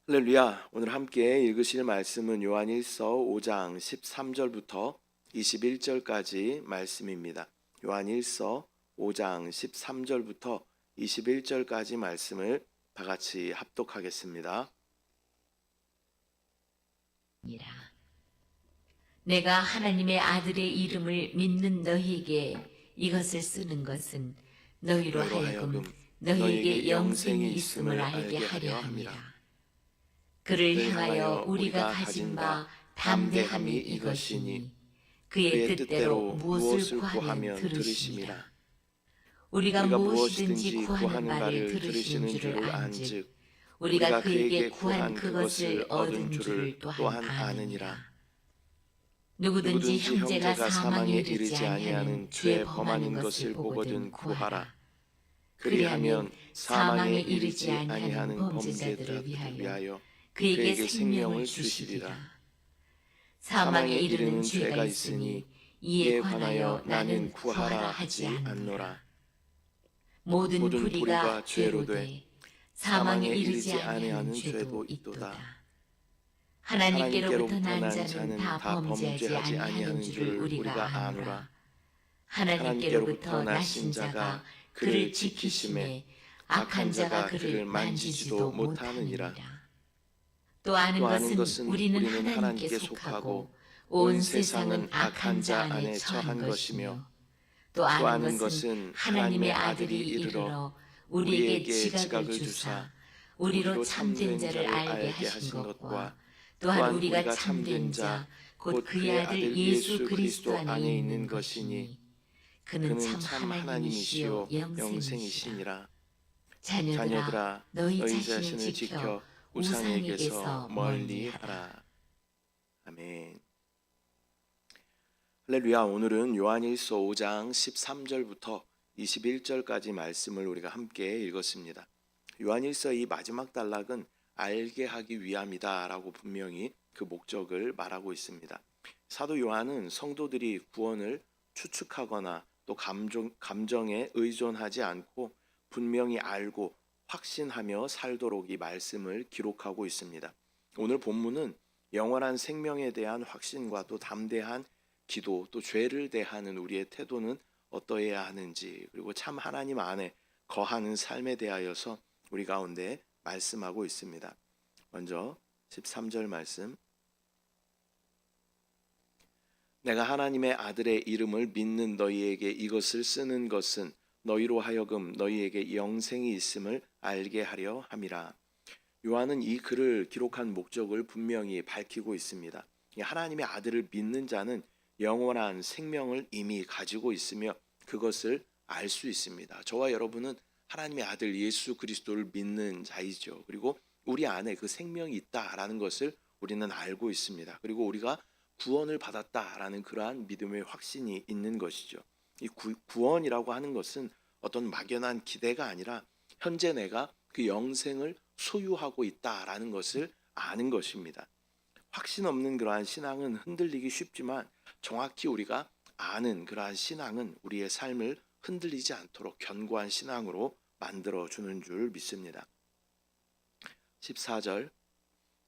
할렐루야. 오늘 함께 읽으실 말씀은 요한일서 5장 13절부터 21절까지 말씀입니다. 요한일서 5장 13절부터 21절까지 말씀을 다 같이 합독하겠습니다. 내가 하나님의 아들의 이름을 믿는 너희에게 이것을 쓰는 것은 너희로 하여금 너희에게 영생이 있음을 알게 하려 함이라. 그를 향하여 우리가 가진 바 담대함이 이것이니 그의 뜻대로 무엇을 구하면 들으심이라. 우리가 무엇이든지 구하는 바를 들으시는 줄을 안즉 우리가 그에게 구한 그것을 얻은 줄을 또한 아느니라. 누구든지 형제가 사망에 이르지 아니하는 죄 범하는 것을 보거든 구하라. 그리하면 사망에 이르지 아니하는 범죄자들을 위하여 그에게 생명을 주시리라. 사망에 이르는 죄가 있으니 이에 관하여 나는 구하라 하지 않노라. 모든 불의가 죄로 돼 사망에 이르지 아니하는 죄도 있도다. 하나님께로부터 난 자는 다 범죄하지 아니하는 줄을 우리가 아노라. 하나님께로부터 나신 자가 그를 지키심에 악한 자가 그를 만지지도 못하느니라. 또 아는 것은 우리는 하나님께 속하고 온 세상은 악한 자 안에 처한 것이며 또 아는 것은 하나님의 아들이 이르러 우리에게 지각을 주사 우리로 참된 자를 알게 하신 것과 또한 우리가 참된 자 곧 그의 아들 예수 그리스도 안에 있는 것이니 그는 참 하나님이시요 영생이시니라. 자녀들아 너희 자신을 지켜 우상에게서 멀리하라. 아멘. 할렐루야. 오늘은 요한일서 5장 13절부터 21절까지 말씀을 우리가 함께 읽었습니다. 요한일서 이 마지막 단락은 알게 하기 위함이다라고 분명히 그 목적을 말하고 있습니다. 사도 요한은 성도들이 구원을 추측하거나 또 감정에 의존하지 않고 분명히 알고 확신하며 살도록 이 말씀을 기록하고 있습니다. 오늘 본문은 영원한 생명에 대한 확신과 또 담대한 기도, 또 죄를 대하는 우리의 태도는 어떠해야 하는지, 그리고 참 하나님 안에 거하는 삶에 대하여서 우리 가운데 말씀하고 있습니다. 먼저 13절 말씀. 내가 하나님의 아들의 이름을 믿는 너희에게 이것을 쓰는 것은 너희로 하여금 너희에게 영생이 있음을 알게 하려 함이라. 요한은 이 글을 기록한 목적을 분명히 밝히고 있습니다. 하나님의 아들을 믿는 자는 영원한 생명을 이미 가지고 있으며 그것을 알 수 있습니다. 저와 여러분은 하나님의 아들 예수 그리스도를 믿는 자이죠. 그리고 우리 안에 그 생명이 있다라는 것을 우리는 알고 있습니다. 그리고 우리가 구원을 받았다라는 그러한 믿음의 확신이 있는 것이죠. 이 구원이라고 하는 것은 어떤 막연한 기대가 아니라 현재 내가 그 영생을 소유하고 있다라는 것을 아는 것입니다. 확신 없는 그러한 신앙은 흔들리기 쉽지만 정확히 우리가 아는 그러한 신앙은 우리의 삶을 흔들리지 않도록 견고한 신앙으로 만들어주는 줄 믿습니다. 14절.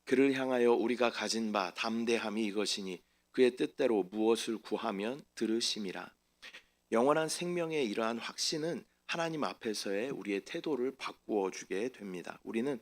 그를 향하여 우리가 가진 바 담대함이 이것이니 그의 뜻대로 무엇을 구하면 들으심이라. 영원한 생명의 이러한 확신은 하나님 앞에서의 우리의 태도를 바꾸어 주게 됩니다. 우리는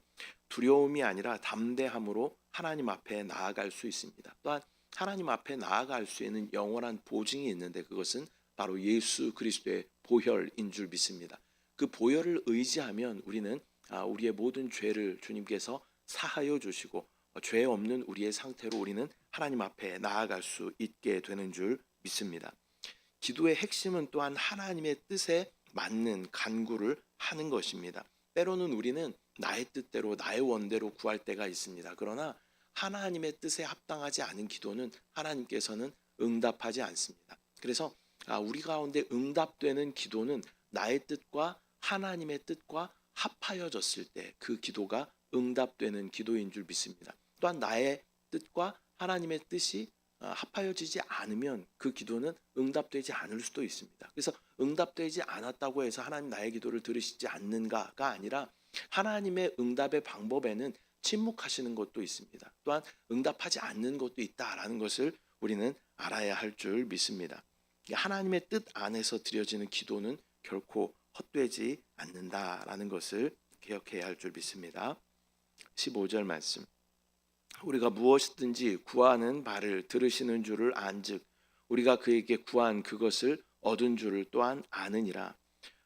두려움이 아니라 담대함으로 하나님 앞에 나아갈 수 있습니다. 또한 하나님 앞에 나아갈 수 있는 영원한 보증이 있는데 그것은 바로 예수 그리스도의 보혈인 줄 믿습니다. 그 보혈을 의지하면 우리는 우리의 모든 죄를 주님께서 사하여 주시고 죄 없는 우리의 상태로 우리는 하나님 앞에 나아갈 수 있게 되는 줄 믿습니다. 기도의 핵심은 또한 하나님의 뜻에 맞는 간구를 하는 것입니다. 때로는 우리는 나의 뜻대로 나의 원대로 구할 때가 있습니다. 그러나 하나님의 뜻에 합당하지 않은 기도는 하나님께서는 응답하지 않습니다. 그래서 우리 가운데 응답되는 기도는 나의 뜻과 하나님의 뜻과 합하여졌을 때 그 기도가 응답되는 기도인 줄 믿습니다. 또한 나의 뜻과 하나님의 뜻이 합하여지지 않으면 그 기도는 응답되지 않을 수도 있습니다. 그래서 응답되지 않았다고 해서 하나님 나의 기도를 들으시지 않는가가 아니라 하나님의 응답의 방법에는 침묵하시는 것도 있습니다. 또한 응답하지 않는 것도 있다라는 것을 우리는 알아야 할 줄 믿습니다. 하나님의 뜻 안에서 드려지는 기도는 결코 헛되지 않는다라는 것을 기억해야 할 줄 믿습니다. 15절 말씀. 우리가 무엇이든지 구하는 바를 들으시는 줄을 안즉 우리가 그에게 구한 그것을 얻은 줄을 또한 아느니라.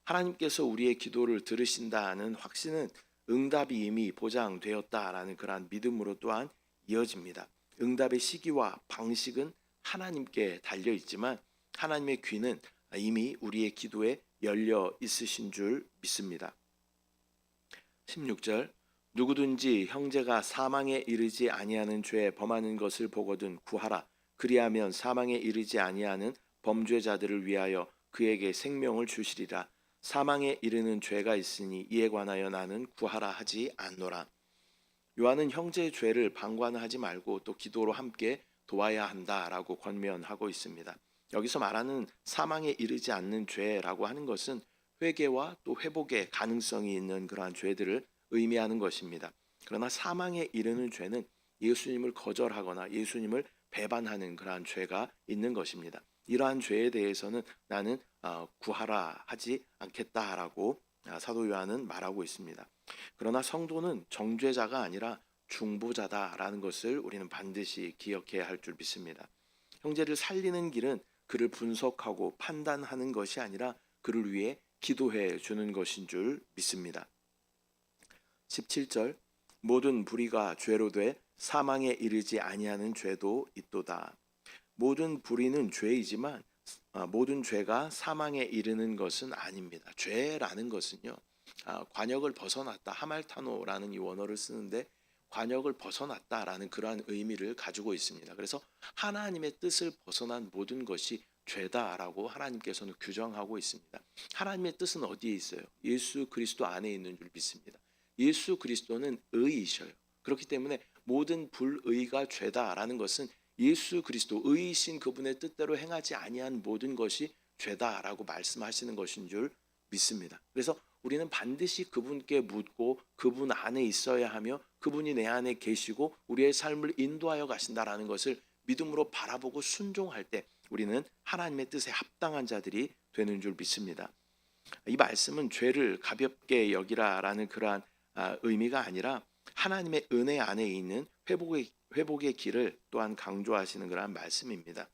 하나님께서 우리의 기도를 들으신다는 확신은 응답이 이미 보장되었다라는 그러한 믿음으로 또한 이어집니다. 응답의 시기와 방식은 하나님께 달려 있지만 하나님의 귀는 이미 우리의 기도에 열려 있으신 줄 믿습니다. 16절. 누구든지 형제가 사망에 이르지 아니하는 죄에 범하는 것을 보거든 구하라. 그리하면 사망에 이르지 아니하는 범죄자들을 위하여 그에게 생명을 주시리라. 사망에 이르는 죄가 있으니 이에 관하여 나는 구하라 하지 않노라. 요한은 형제의 죄를 방관하지 말고 또 기도로 함께 도와야 한다라고 권면하고 있습니다. 여기서 말하는 사망에 이르지 않는 죄라고 하는 것은 회개와 또 회복의 가능성이 있는 그러한 죄들을 의미하는 것입니다. 그러나 사망에 이르는 죄는 예수님을 거절하거나 예수님을 배반하는 그러한 죄가 있는 것입니다. 이러한 죄에 대해서는 나는 구하라 하지 않겠다라고 사도 요한은 말하고 있습니다. 그러나 성도는 정죄자가 아니라 중보자다라는 것을 우리는 반드시 기억해야 할 줄 믿습니다. 형제를 살리는 길은 그를 분석하고 판단하는 것이 아니라 그를 위해 기도해 주는 것인 줄 믿습니다. 17절. 모든 불의가 죄로 돼 사망에 이르지 아니하는 죄도 있도다. 모든 불의는 죄이지만 모든 죄가 사망에 이르는 것은 아닙니다. 죄라는 것은요, 관역을 벗어났다, 하말타노라는 이 원어를 쓰는데 관역을 벗어났다라는 그러한 의미를 가지고 있습니다. 그래서 하나님의 뜻을 벗어난 모든 것이 죄다라고 하나님께서는 규정하고 있습니다. 하나님의 뜻은 어디에 있어요? 예수 그리스도 안에 있는 줄 믿습니다. 예수 그리스도는 의이셔요. 그렇기 때문에 모든 불의가 죄다라는 것은 예수 그리스도 의이신 그분의 뜻대로 행하지 아니한 모든 것이 죄다라고 말씀하시는 것인 줄 믿습니다. 그래서 우리는 반드시 그분께 묻고 그분 안에 있어야 하며 그분이 내 안에 계시고 우리의 삶을 인도하여 가신다라는 것을 믿음으로 바라보고 순종할 때 우리는 하나님의 뜻에 합당한 자들이 되는 줄 믿습니다. 이 말씀은 죄를 가볍게 여기라라는 그러한 의미가 아니라 하나님의 은혜 안에 있는 회복의 길을 또한 강조하시는 그러한 말씀입니다.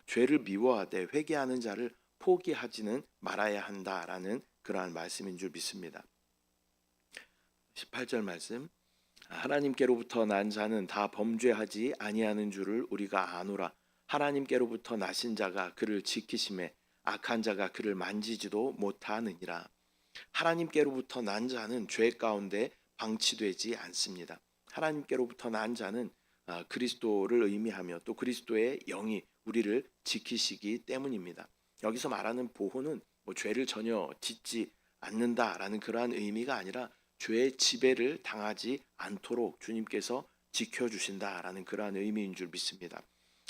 죄를 미워하되 회개하는 자를 포기하지는 말아야 한다라는 그러한 말씀인 줄 믿습니다. 18절 말씀. 하나님께로부터 난 자는 다 범죄하지 아니하는 줄을 우리가 아노라. 하나님께로부터 나신 자가 그를 지키심에 악한 자가 그를 만지지도 못하느니라. 하나님께로부터 난 자는 죄 가운데 방치되지 않습니다. 하나님께로부터 난 자는 그리스도를 의미하며 또 그리스도의 영이 우리를 지키시기 때문입니다. 여기서 말하는 보호는 죄를 전혀 짓지 않는다라는 그러한 의미가 아니라 죄의 지배를 당하지 않도록 주님께서 지켜주신다라는 그러한 의미인 줄 믿습니다.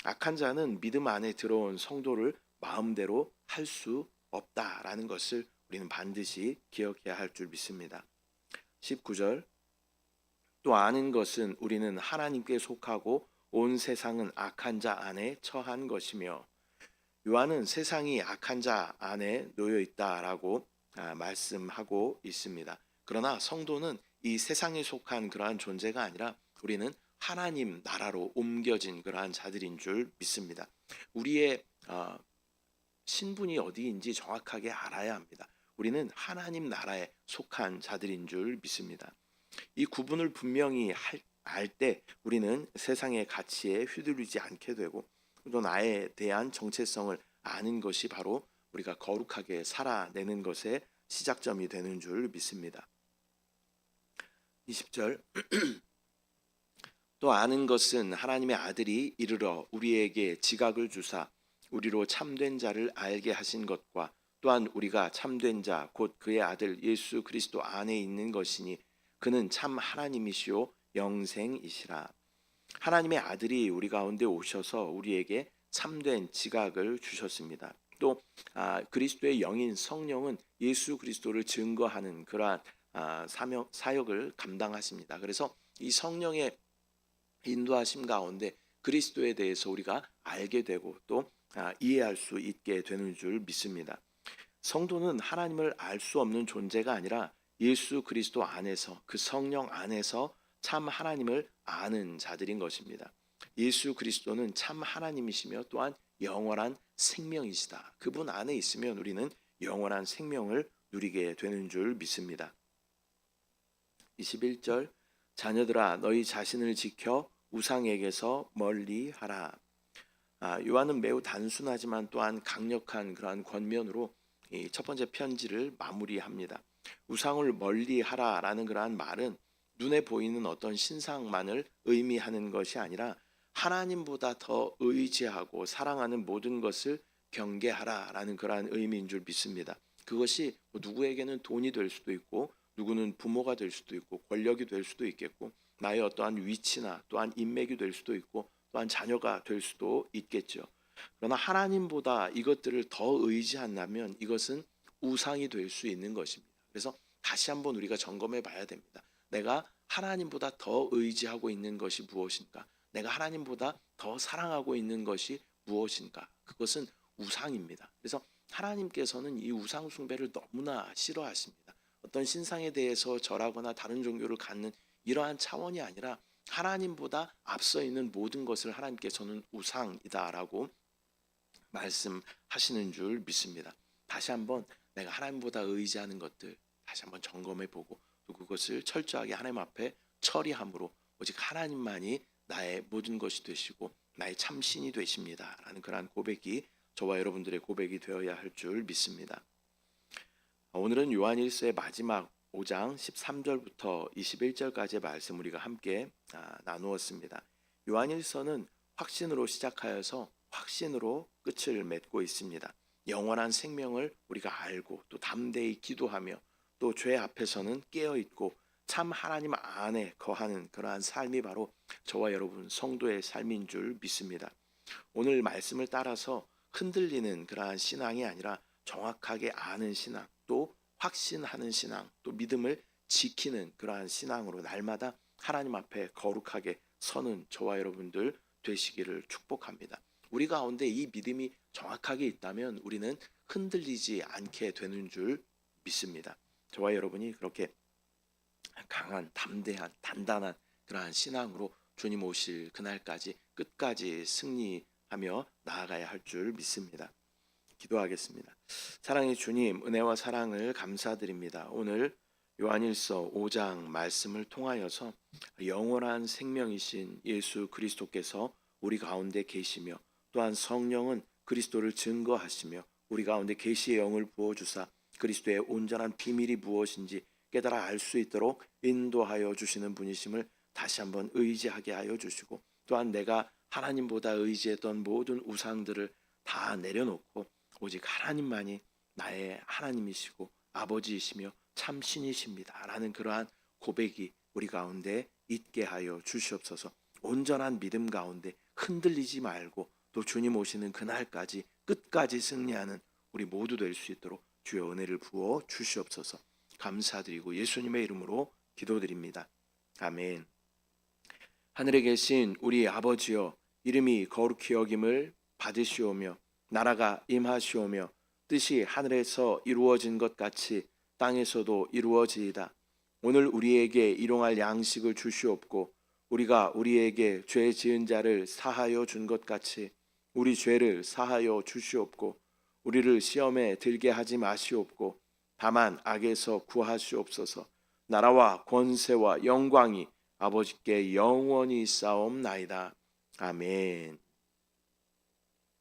악한 자는 믿음 안에 들어온 성도를 마음대로 할 수 없다라는 것을 우리는 반드시 기억해야 할 줄 믿습니다. 19절. 또 아는 것은 우리는 하나님께 속하고 온 세상은 악한 자 안에 처한 것이며. 요한은 세상이 악한 자 안에 놓여 있다라고 말씀하고 있습니다. 그러나 성도는 이 세상에 속한 그러한 존재가 아니라 우리는 하나님 나라로 옮겨진 그러한 자들인 줄 믿습니다. 우리의 신분이 어디인지 정확하게 알아야 합니다. 우리는 하나님 나라에 속한 자들인 줄 믿습니다. 이 구분을 분명히 알 때 우리는 세상의 가치에 휘둘리지 않게 되고 또 나에 대한 정체성을 아는 것이 바로 우리가 거룩하게 살아내는 것의 시작점이 되는 줄 믿습니다. 20절. 또 아는 것은 하나님의 아들이 이르러 우리에게 지각을 주사 우리로 참된 자를 알게 하신 것과 또한 우리가 참된 자 곧 그의 아들 예수 그리스도 안에 있는 것이니 그는 참 하나님이시요 영생이시라. 하나님의 아들이 우리 가운데 오셔서 우리에게 참된 지각을 주셨습니다. 또 그리스도의 영인 성령은 예수 그리스도를 증거하는 그러한 사역을 감당하십니다. 그래서 이 성령의 인도하심 가운데 그리스도에 대해서 우리가 알게 되고 또 이해할 수 있게 되는 줄 믿습니다. 성도는 하나님을 알 수 없는 존재가 아니라 예수 그리스도 안에서, 그 성령 안에서 참 하나님을 아는 자들인 것입니다. 예수 그리스도는 참 하나님이시며 또한 영원한 생명이시다. 그분 안에 있으면 우리는 영원한 생명을 누리게 되는 줄 믿습니다. 21절, 자녀들아 너희 자신을 지켜 우상에게서 멀리하라. 요한은 매우 단순하지만 또한 강력한 그러한 권면으로 이 첫 번째 편지를 마무리합니다. 우상을 멀리하라라는 그러한 말은 눈에 보이는 어떤 신상만을 의미하는 것이 아니라 하나님보다 더 의지하고 사랑하는 모든 것을 경계하라라는 그러한 의미인 줄 믿습니다. 그것이 누구에게는 돈이 될 수도 있고, 누구는 부모가 될 수도 있고, 권력이 될 수도 있겠고, 나의 어떠한 위치나 또한 인맥이 될 수도 있고, 또한 자녀가 될 수도 있겠죠. 그러나 하나님보다 이것들을 더 의지한다면 이것은 우상이 될 수 있는 것입니다. 그래서 다시 한번 우리가 점검해 봐야 됩니다. 내가 하나님보다 더 의지하고 있는 것이 무엇인가? 내가 하나님보다 더 사랑하고 있는 것이 무엇인가? 그것은 우상입니다. 그래서 하나님께서는 이 우상 숭배를 너무나 싫어하십니다. 어떤 신상에 대해서 절하거나 다른 종교를 갖는 이러한 차원이 아니라 하나님보다 앞서 있는 모든 것을 하나님께서는 우상이다라고 말씀하시는 줄 믿습니다. 다시 한번 내가 하나님보다 의지하는 것들 다시 한번 점검해 보고 또 그것을 철저하게 하나님 앞에 처리함으로 오직 하나님만이 나의 모든 것이 되시고 나의 참신이 되십니다 라는 그러한 고백이 저와 여러분들의 고백이 되어야 할 줄 믿습니다. 오늘은 요한일서의 마지막 5장 13절부터 21절까지의 말씀 우리가 함께 나누었습니다. 요한일서는 확신으로 시작하여서 확신으로 끝을 맺고 있습니다. 영원한 생명을 우리가 알고 또 담대히 기도하며 또 죄 앞에서는 깨어있고 참 하나님 안에 거하는 그러한 삶이 바로 저와 여러분 성도의 삶인 줄 믿습니다. 오늘 말씀을 따라서 흔들리는 그러한 신앙이 아니라 정확하게 아는 신앙, 또 확신하는 신앙, 또 믿음을 지키는 그러한 신앙으로 날마다 하나님 앞에 거룩하게 서는 저와 여러분들 되시기를 축복합니다. 우리 가운데 이 믿음이 정확하게 있다면 우리는 흔들리지 않게 되는 줄 믿습니다. 저와 여러분이 그렇게 강한, 담대한, 단단한 그러한 신앙으로 주님 오실 그날까지 끝까지 승리하며 나아가야 할 줄 믿습니다. 기도하겠습니다. 사랑의 주님, 은혜와 사랑을 감사드립니다. 오늘 요한일서 5장 말씀을 통하여서 영원한 생명이신 예수 그리스도께서 우리 가운데 계시며 또한 성령은 그리스도를 증거하시며 우리 가운데 계시의 영을 부어주사 그리스도의 온전한 비밀이 무엇인지 깨달아 알 수 있도록 인도하여 주시는 분이심을 다시 한번 의지하게 하여 주시고 또한 내가 하나님보다 의지했던 모든 우상들을 다 내려놓고 오직 하나님만이 나의 하나님이시고 아버지이시며 참 신이십니다 라는 그러한 고백이 우리 가운데 있게 하여 주시옵소서. 온전한 믿음 가운데 흔들리지 말고 또 주님 오시는 그날까지 끝까지 승리하는 우리 모두 될 수 있도록 주의 은혜를 부어 주시옵소서. 감사드리고 예수님의 이름으로 기도드립니다. 아멘. 하늘에 계신 우리 아버지여, 이름이 거룩히 여김을 받으시오며 나라가 임하시오며 뜻이 하늘에서 이루어진 것 같이 땅에서도 이루어지이다. 오늘 우리에게 일용할 양식을 주시옵고 우리가 우리에게 죄 지은 자를 사하여 준 것 같이 우리 죄를 사하여 주시옵고 우리를 시험에 들게 하지 마시옵고 다만 악에서 구하시옵소서. 나라와 권세와 영광이 아버지께 영원히 있사옵나이다. 아멘.